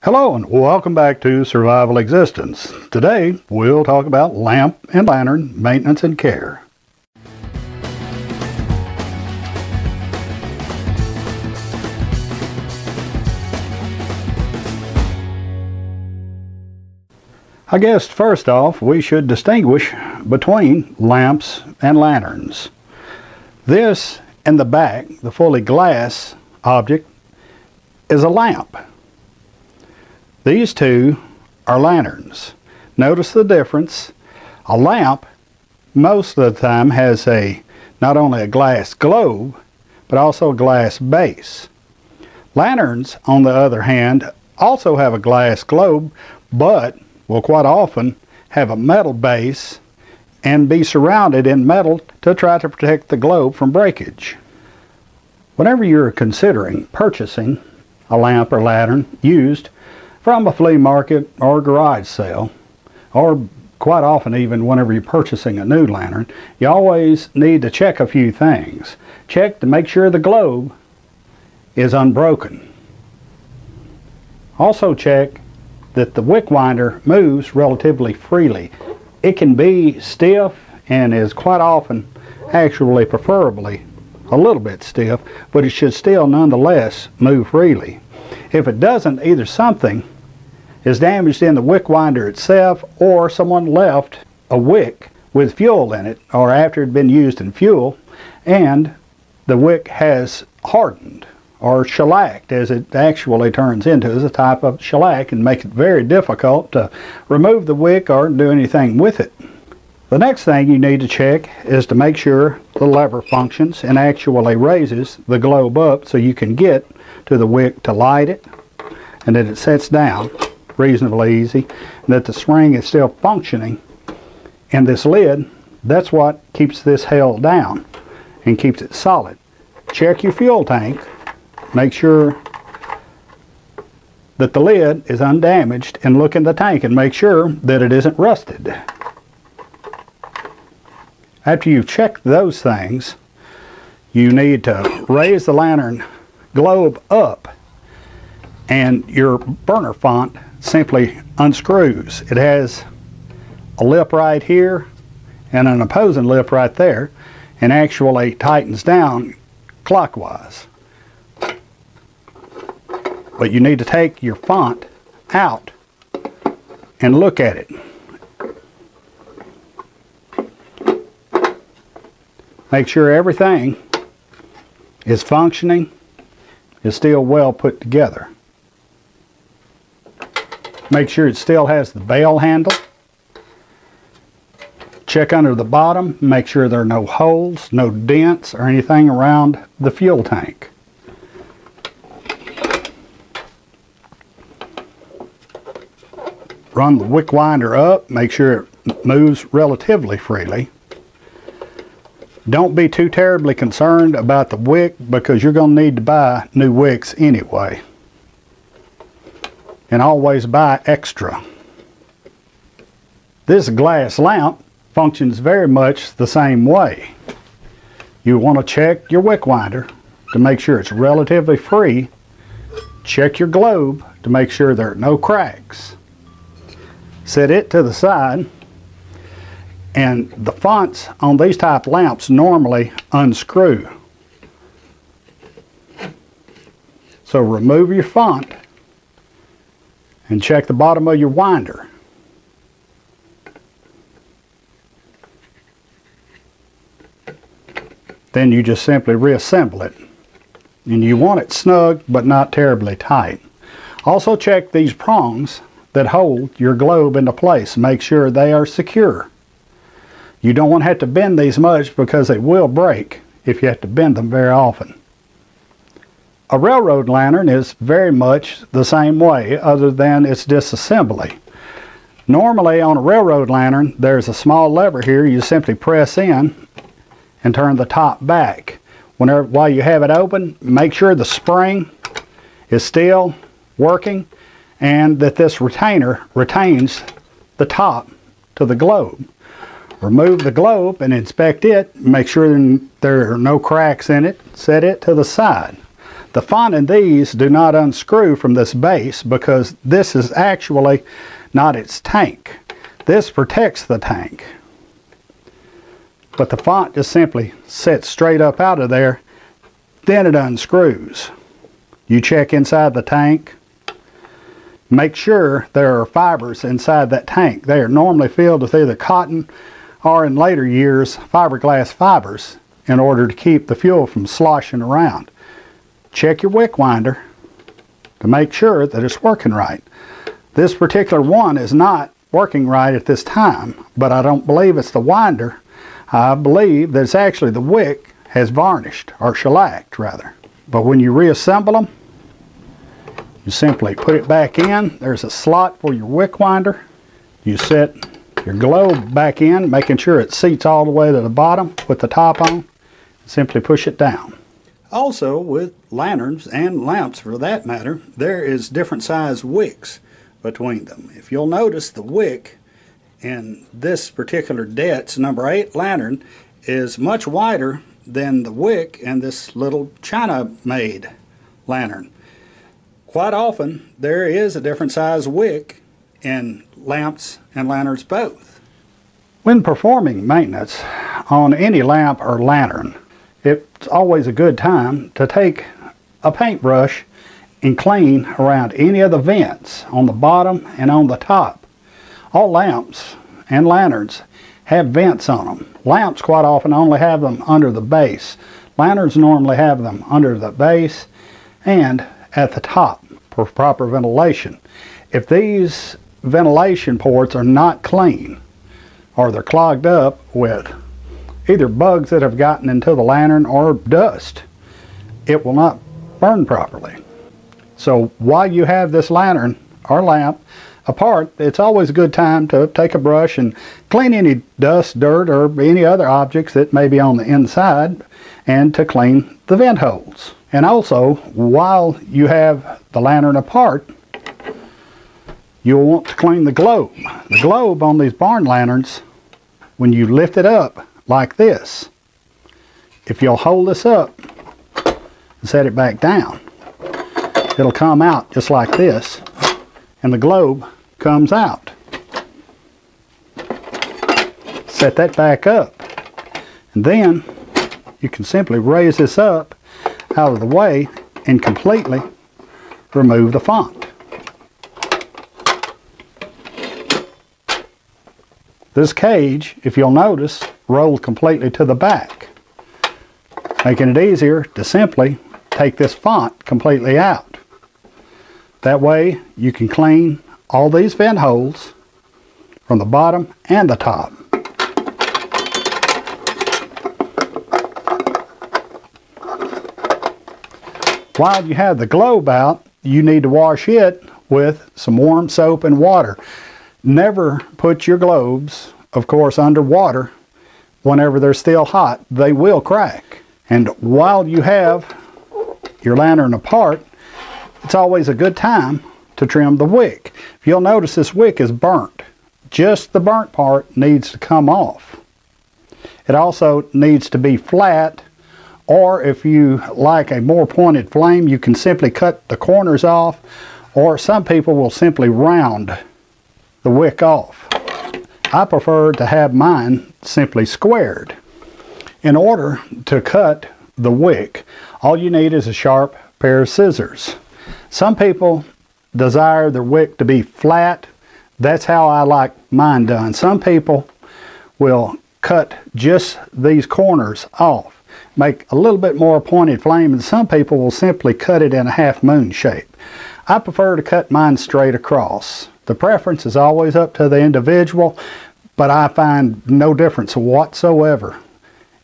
Hello and welcome back to Survival Existence. Today we'll talk about lamp and lantern maintenance and care. I guess first off we should distinguish between lamps and lanterns. This in the back, the fully glass object, is a lamp. These two are lanterns. Notice the difference. A lamp most of the time has not only a glass globe but also a glass base. Lanterns, on the other hand, also have a glass globe but will quite often have a metal base and be surrounded in metal to try to protect the globe from breakage. Whenever you're considering purchasing a lamp or lantern used from a flea market or garage sale, or quite often even whenever you're purchasing a new lantern, you always need to check a few things. Check to make sure the globe is unbroken. Also check that the wick winder moves relatively freely. It can be stiff and is quite often, actually preferably, a little bit stiff, but it should still nonetheless move freely. If it doesn't, either something is damaged in the wick winder itself or someone left a wick with fuel in it, or after it had been used in fuel and the wick has hardened or shellacked, as it actually turns into, as a type of shellac, and make it very difficult to remove the wick or do anything with it. The next thing you need to check is to make sure the lever functions and actually raises the globe up so you can get to the wick to light it, and that it sets down reasonably easy, and that the spring is still functioning in this lid. That's what keeps this held down and keeps it solid. Check your fuel tank. Make sure that the lid is undamaged, and look in the tank and make sure that it isn't rusted. After you've checked those things, you need to raise the lantern globe up, and your burner font simply unscrews. It has a lip right here and an opposing lip right there, and actually tightens down clockwise. But you need to take your font out and look at it. Make sure everything is functioning, is still well put together. Make sure it still has the bell handle. Check under the bottom, make sure there are no holes, no dents, or anything around the fuel tank. Run the wick winder up, make sure it moves relatively freely. Don't be too terribly concerned about the wick, because you're going to need to buy new wicks anyway. And always buy extra. This glass lamp functions very much the same way. You want to check your wick winder to make sure it's relatively free. Check your globe to make sure there are no cracks. Set it to the side. And the fonts on these type lamps normally unscrew. So remove your font and check the bottom of your winder. Then you just simply reassemble it. And you want it snug but not terribly tight. Also check these prongs that hold your globe into place. Make sure they are secure. You don't want to have to bend these much, because they will break if you have to bend them very often. A railroad lantern is very much the same way, other than its disassembly. Normally on a railroad lantern there's a small lever here. You simply press in and turn the top back. While you have it open, make sure the spring is still working and that this retainer retains the top to the globe. Remove the globe and inspect it. Make sure there are no cracks in it. Set it to the side. The font in these do not unscrew from this base because this is actually not its tank. This protects the tank. But the font just simply sits straight up out of there, then it unscrews. You check inside the tank. Make sure there are fibers inside that tank. They are normally filled with either cotton or, in later years, fiberglass fibers in order to keep the fuel from sloshing around. Check your wick winder to make sure that it's working right. This particular one is not working right at this time, but I don't believe it's the winder. I believe that it's actually the wick has varnished, or shellacked rather. But when you reassemble them, you simply put it back in. There's a slot for your wick winder. You set your globe back in, making sure it seats all the way to the bottom with the top on. Simply push it down. Also, with lanterns and lamps for that matter, there is different size wicks between them. If you'll notice, the wick in this particular Det's number 8 lantern is much wider than the wick in this little China-made lantern. Quite often, there is a different size wick in lamps and lanterns both. When performing maintenance on any lamp or lantern, it's always a good time to take a paintbrush and clean around any of the vents on the bottom and on the top. All lamps and lanterns have vents on them. Lamps quite often only have them under the base. Lanterns normally have them under the base and at the top for proper ventilation. If these ventilation ports are not clean, or they're clogged up with either bugs that have gotten into the lantern or dust, it will not burn properly. So while you have this lantern or lamp apart, it's always a good time to take a brush and clean any dust, dirt, or any other objects that may be on the inside, and to clean the vent holes. And also, while you have the lantern apart, you'll want to clean the globe. The globe on these barn lanterns, when you lift it up like this, if you'll hold this up and set it back down, it'll come out just like this, and the globe comes out. Set that back up, and then you can simply raise this up out of the way and completely remove the font. This cage, if you'll notice, rolls completely to the back, making it easier to simply take this font completely out. That way you can clean all these vent holes from the bottom and the top. While you have the globe out, you need to wash it with some warm soap and water. Never put your globes, of course, under water whenever they're still hot. They will crack. And while you have your lantern apart, it's always a good time to trim the wick. If you'll notice, this wick is burnt. Just the burnt part needs to come off. It also needs to be flat, or if you like a more pointed flame, you can simply cut the corners off, or some people will simply round the wick off. I prefer to have mine simply squared. In order to cut the wick, all you need is a sharp pair of scissors. Some people desire their wick to be flat. That's how I like mine done. Some people will cut just these corners off, make a little bit more pointed flame, and some people will simply cut it in a half moon shape. I prefer to cut mine straight across. The preference is always up to the individual, but I find no difference whatsoever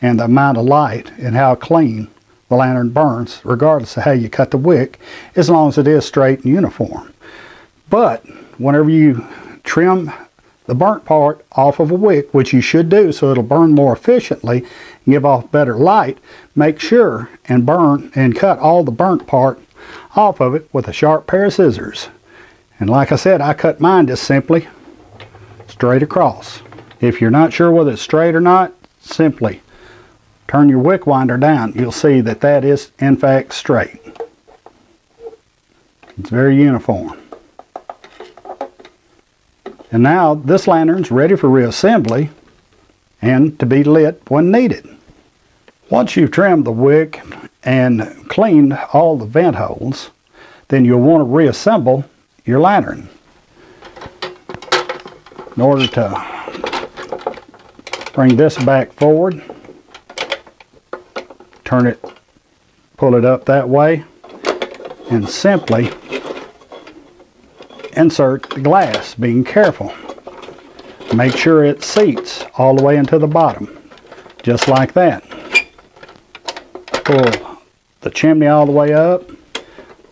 in the amount of light and how clean the lantern burns, regardless of how you cut the wick, as long as it is straight and uniform. But whenever you trim the burnt part off of a wick, which you should do so it'll burn more efficiently and give off better light, make sure and burn and cut all the burnt part off of it with a sharp pair of scissors. And like I said, I cut mine just simply straight across. If you're not sure whether it's straight or not, simply turn your wick winder down. You'll see that that is in fact straight. It's very uniform. And now this lantern's ready for reassembly and to be lit when needed. Once you've trimmed the wick and cleaned all the vent holes, then you'll want to reassemble your lantern. In order to bring this back forward, turn it, pull it up that way, and simply insert the glass, being careful. Make sure it seats all the way into the bottom, just like that. Pull the chimney all the way up,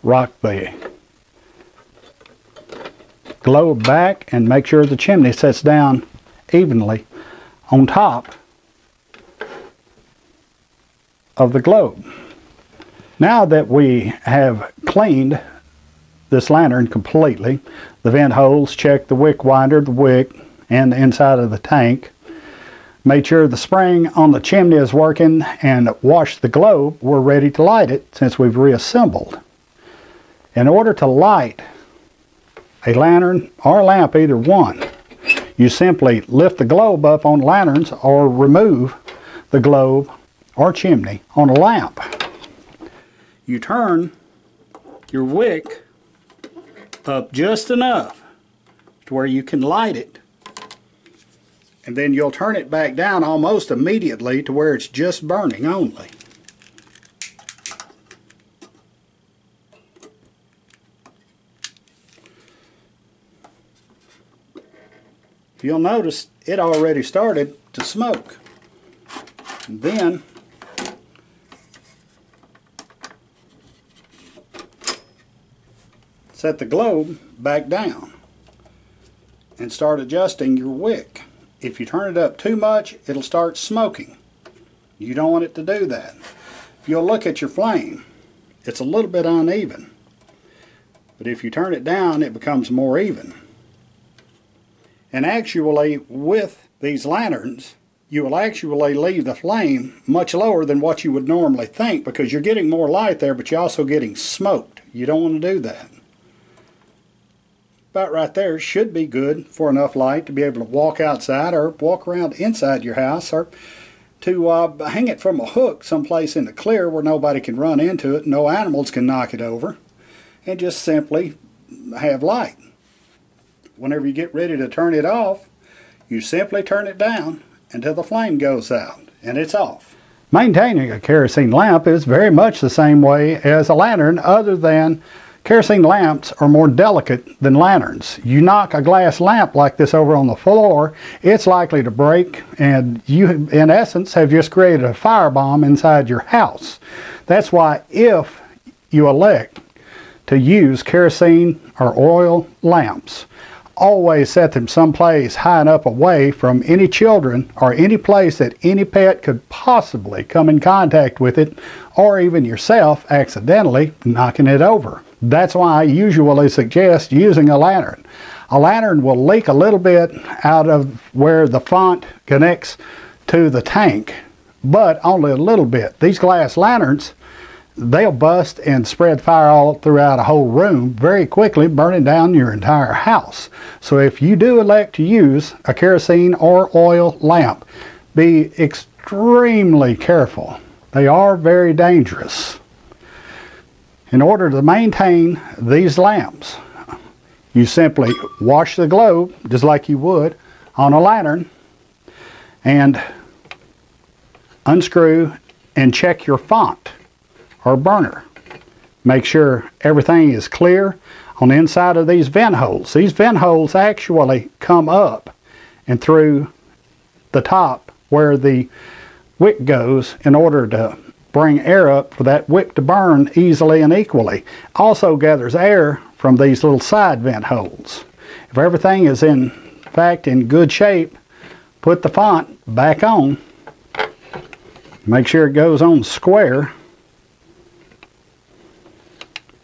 rock the globe back, and make sure the chimney sits down evenly on top of the globe. Now that we have cleaned this lantern completely, the vent holes, checked the wick winder, the wick, and the inside of the tank, made sure the spring on the chimney is working, and washed the globe, we're ready to light it since we've reassembled. In order to light a lantern or a lamp, either one, you simply lift the globe up on lanterns or remove the globe or chimney on a lamp. You turn your wick up just enough to where you can light it, and then you'll turn it back down almost immediately to where it's just burning only. You'll notice it already started to smoke. And then set the globe back down and start adjusting your wick. If you turn it up too much, it'll start smoking. You don't want it to do that. If you'll look at your flame, it's a little bit uneven. But if you turn it down, it becomes more even. And actually, with these lanterns, you will actually leave the flame much lower than what you would normally think, because you're getting more light there, but you're also getting smoked. You don't want to do that. About right there should be good for enough light to be able to walk outside or walk around inside your house, or to hang it from a hook someplace in the clear where nobody can run into it, no animals can knock it over, and just simply have light. Whenever you get ready to turn it off, you simply turn it down until the flame goes out, and it's off. Maintaining a kerosene lamp is very much the same way as a lantern, other than kerosene lamps are more delicate than lanterns. You knock a glass lamp like this over on the floor, it's likely to break, and you, in essence, have just created a firebomb inside your house. That's why if you elect to use kerosene or oil lamps, always set them someplace high enough away from any children or any place that any pet could possibly come in contact with it, or even yourself accidentally knocking it over. That's why I usually suggest using a lantern. A lantern will leak a little bit out of where the font connects to the tank, but only a little bit. These glass lanterns, they'll bust and spread fire all throughout a whole room very quickly, burning down your entire house. So if you do elect to use a kerosene or oil lamp, be extremely careful. They are very dangerous. In order to maintain these lamps, you simply wash the globe just like you would on a lantern, and unscrew and check your font or burner. Make sure everything is clear on the inside of these vent holes. These vent holes actually come up and through the top where the wick goes in order to bring air up for that wick to burn easily and equally. Also gathers air from these little side vent holes. If everything is in fact in good shape, put the font back on. Make sure it goes on square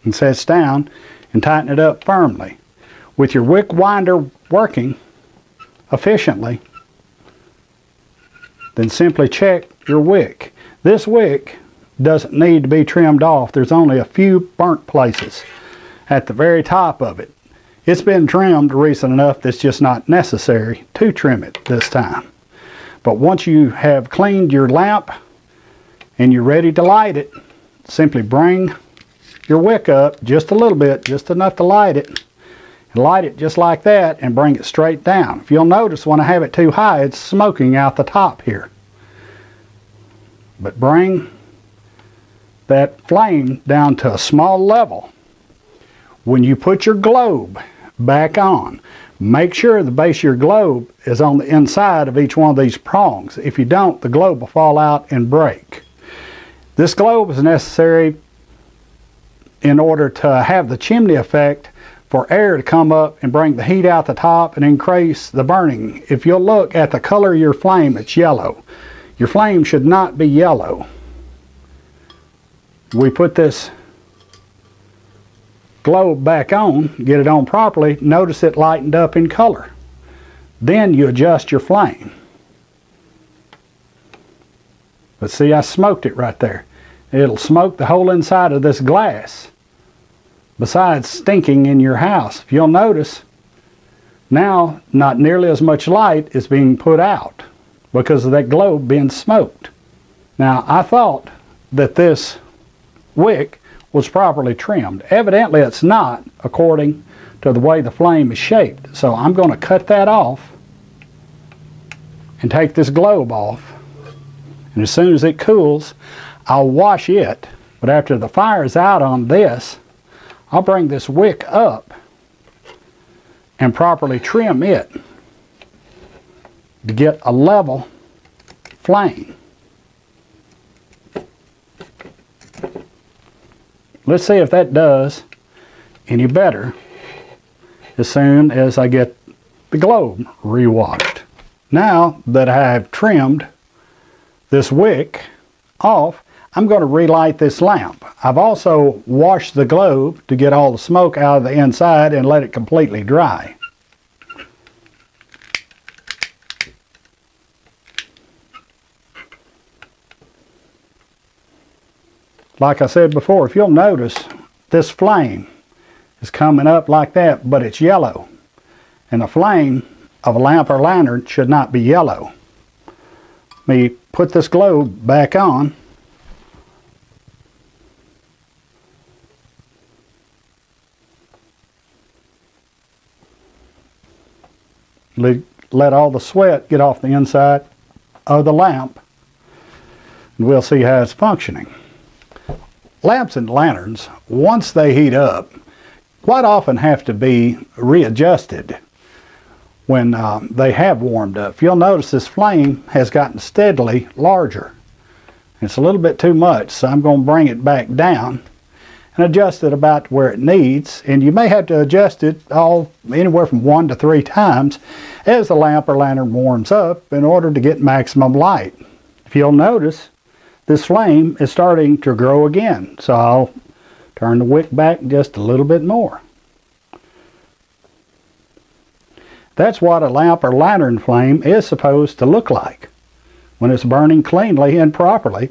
and sets down, and tighten it up firmly. With your wick winder working efficiently, then simply check your wick. This wick doesn't need to be trimmed off. There's only a few burnt places. at the very top of it. It's been trimmed recent enough that's just not necessary to trim it this time. But once you have cleaned your lamp and you're ready to light it, simply bring your wick up just a little bit, just enough to light it. And light it just like that and bring it straight down. If you'll notice, when I have it too high, it's smoking out the top here. But bring that flame down to a small level. When you put your globe back on, make sure the base of your globe is on the inside of each one of these prongs. If you don't, the globe will fall out and break. This globe is necessary in order to have the chimney effect, for air to come up and bring the heat out the top and increase the burning. If you'll look at the color of your flame, it's yellow. Your flame should not be yellow. We put this globe back on, get it on properly, notice it lightened up in color. Then you adjust your flame. But see, I smoked it right there. It'll smoke the whole inside of this glass, besides stinking in your house. If you'll notice, now not nearly as much light is being put out because of that globe being smoked. Now, I thought that this wick was properly trimmed. Evidently it's not, according to the way the flame is shaped. So I'm going to cut that off and take this globe off. And as soon as it cools, I'll wash it. But after the fire is out on this, I'll bring this wick up and properly trim it to get a level flame. Let's see if that does any better as soon as I get the globe re-washed. Now that I've trimmed this wick off, I'm going to relight this lamp. I've also washed the globe to get all the smoke out of the inside and let it completely dry. Like I said before, if you'll notice, this flame is coming up like that, but it's yellow. And the flame of a lamp or lantern should not be yellow. Let me put this globe back on. Let all the sweat get off the inside of the lamp, and we'll see how it's functioning. Lamps and lanterns, once they heat up, quite often have to be readjusted when they have warmed up. You'll notice this flame has gotten steadily larger. It's a little bit too much, so I'm going to bring it back down and adjust it about where it needs. And you may have to adjust it anywhere from 1 to 3 times as the lamp or lantern warms up in order to get maximum light. If you'll notice, this flame is starting to grow again, so I'll turn the wick back just a little bit more. That's what a lamp or lantern flame is supposed to look like when it's burning cleanly and properly,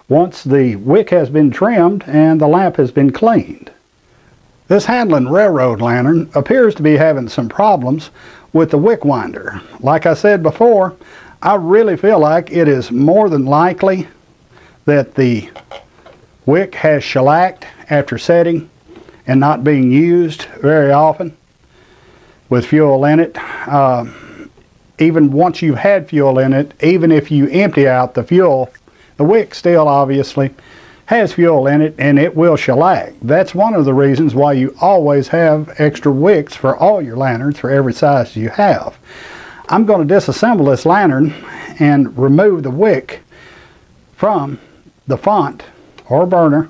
once the wick has been trimmed and the lamp has been cleaned. This Handlin railroad lantern appears to be having some problems with the wick winder. Like I said before, I really feel like it is more than likely that the wick has shellacked after setting and not being used very often with fuel in it. Even once you've had fuel in it, even if you empty out the fuel, the wick still obviously has fuel in it and it will shellac. That's one of the reasons why you always have extra wicks for all your lanterns for every size you have. I'm going to disassemble this lantern and remove the wick from the font or burner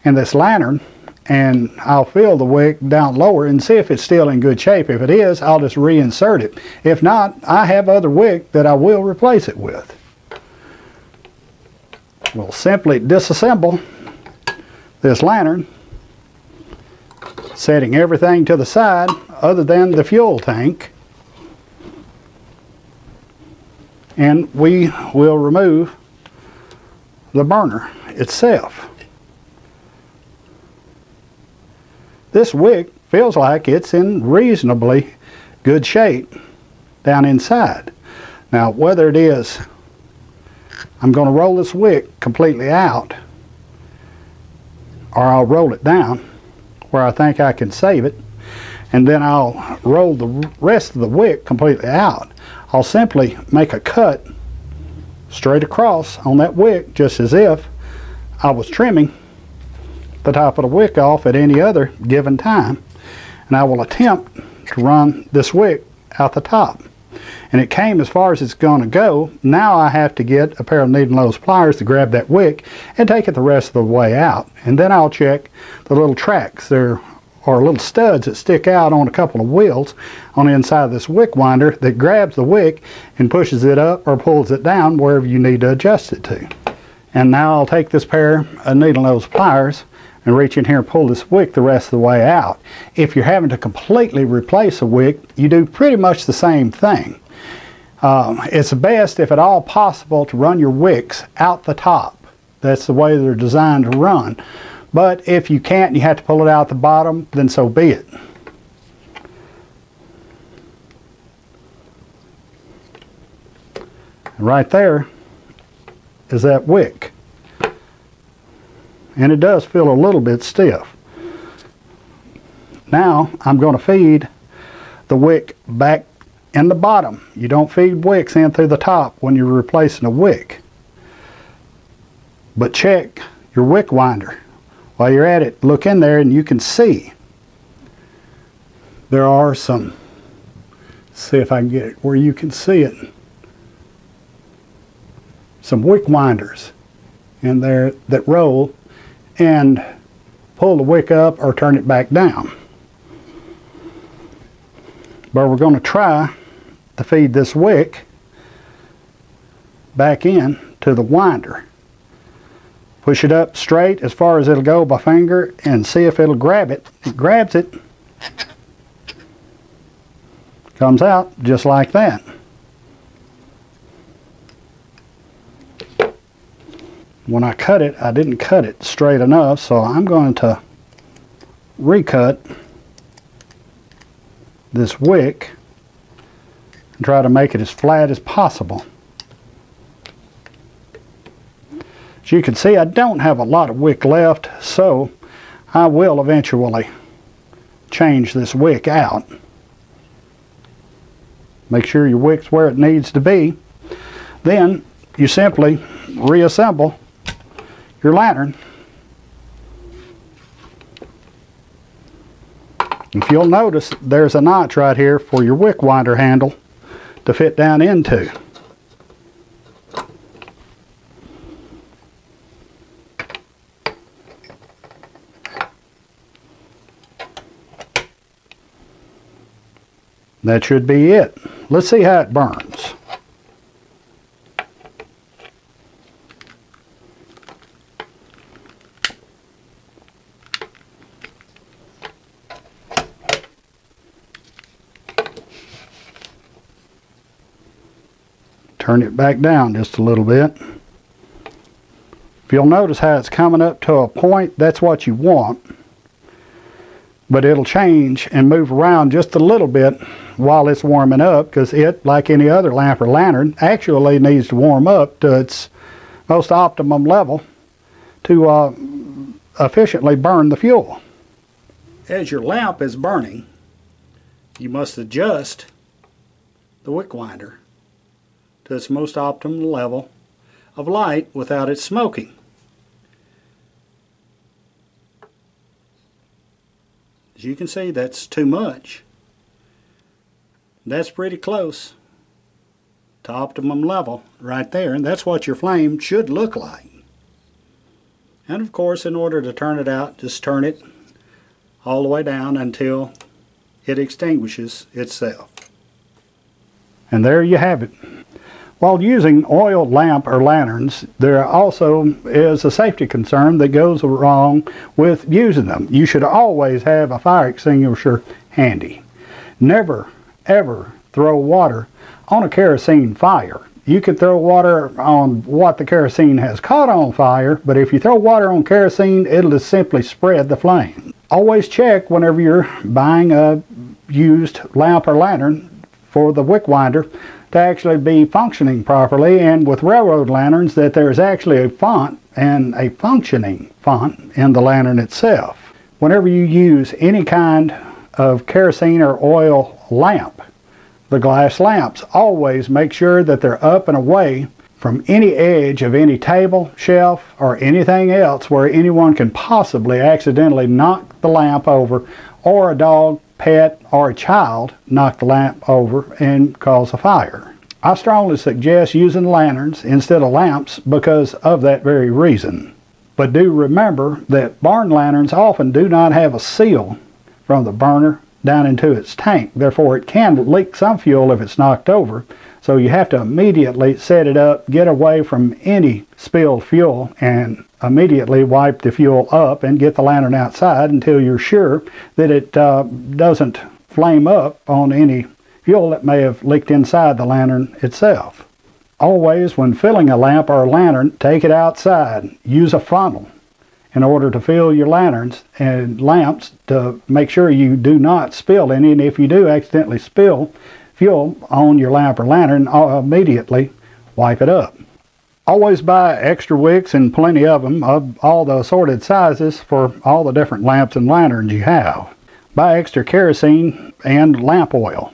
in this lantern, and I'll feel the wick down lower and see if it's still in good shape. If it is, I'll just reinsert it. If not, I have other wick that I will replace it with. We'll simply disassemble this lantern, setting everything to the side other than the fuel tank, and we will remove the burner itself. this wick feels like it's in reasonably good shape down inside. Now, whether it is, I'm going to roll this wick completely out, or I'll roll it down where I think I can save it, and then I'll roll the rest of the wick completely out. I'll simply make a cut straight across on that wick, just as if I was trimming the top of the wick off at any other given time. And I will attempt to run this wick out the top. And it came as far as it's going to go. Now I have to get a pair of needle nose pliers to grab that wick and take it the rest of the way out. And then I'll check the little tracks. There are little studs that stick out on a couple of wheels on the inside of this wick winder that grabs the wick and pushes it up or pulls it down wherever you need to adjust it to. And now I'll take this pair of needle nose pliers and reach in here and pull this wick the rest of the way out. If you're having to completely replace a wick, you do pretty much the same thing. It's best, if at all possible, to run your wicks out the top. That's the way they're designed to run. But if you can't and you have to pull it out the bottom, then so be it. And right there is that wick. And it does feel a little bit stiff. Now I'm going to feed the wick back in the bottom. You don't feed wicks in through the top when you're replacing a wick. But check your wick winder. While you're at it, look in there and you can see there are some, see if I can get it where you can see it, some wick winders in there that roll and pull the wick up or turn it back down. But we're going to try to feed this wick back in to the winder. Push it up straight as far as it'll go by finger and see if it'll grab it. It grabs it. Comes out just like that. When I cut it, I didn't cut it straight enough, so I'm going to recut this wick and try to make it as flat as possible. As you can see, I don't have a lot of wick left, so I will eventually change this wick out. Make sure your wick's where it needs to be. Then you simply reassemble your lantern. If you'll notice, there's a notch right here for your wick winder handle to fit down into. That should be it. Let's see how it burns. Turn it back down just a little bit. If you'll notice how it's coming up to a point, that's what you want. But it'll change and move around just a little bit while it's warming up, because it, like any other lamp or lantern, actually needs to warm up to its most optimum level to efficiently burn the fuel. As your lamp is burning, you must adjust the wick winder to its most optimal level of light without it smoking. As you can see, that's too much. That's pretty close to optimum level right there, and that's what your flame should look like. And of course, in order to turn it out, just turn it all the way down until it extinguishes itself. And there you have it. While using oil lamp or lanterns, there also is a safety concern that goes along with using them. You should always have a fire extinguisher handy. Never, ever throw water on a kerosene fire. You can throw water on what the kerosene has caught on fire, but if you throw water on kerosene, it'll just simply spread the flame. Always check whenever you're buying a used lamp or lantern for the wick winder to actually be functioning properly, and with railroad lanterns that there's actually a font and a functioning font in the lantern itself. Whenever you use any kind of kerosene or oil lamp, the glass lamps, always make sure that they're up and away from any edge of any table, shelf, or anything else where anyone can possibly accidentally knock the lamp over, or a dog, pet, or a child knock the lamp over and cause a fire. I strongly suggest using lanterns instead of lamps because of that very reason. But do remember that barn lanterns often do not have a seal from the burner down into its tank. Therefore, it can leak some fuel if it's knocked over. So you have to immediately set it up, get away from any spilled fuel, and immediately wipe the fuel up and get the lantern outside until you're sure that it doesn't flame up on any fuel that may have leaked inside the lantern itself. Always, when filling a lamp or a lantern, take it outside. Use a funnel in order to fill your lanterns and lamps to make sure you do not spill any, and if you do accidentally spill fuel on your lamp or lantern, immediately wipe it up. Always buy extra wicks, and plenty of them, of all the assorted sizes for all the different lamps and lanterns you have. Buy extra kerosene and lamp oil.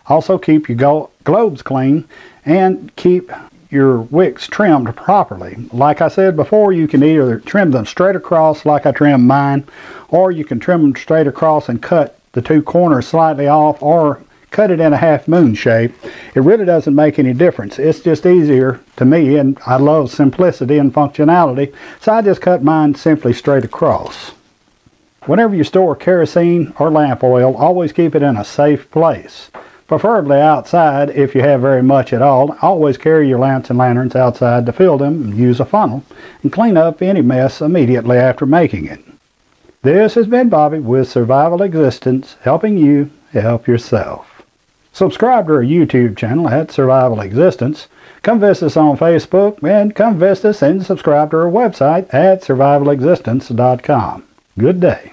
Also keep your globes clean and keep your wicks trimmed properly. Like I said before, you can either trim them straight across like I trimmed mine, or you can trim them straight across and cut the two corners slightly off, or cut it in a half moon shape. It really doesn't make any difference. It's just easier to me, and I love simplicity and functionality, so I just cut mine simply straight across. Whenever you store kerosene or lamp oil, always keep it in a safe place, preferably outside if you have very much at all. Always carry your lamps and lanterns outside to fill them, and use a funnel and clean up any mess immediately after making it. This has been Bobby with Survival Existence, helping you help yourself. Subscribe to our YouTube channel at Survival Existence. Come visit us on Facebook, and come visit us and subscribe to our website at survivalexistence.com. Good day.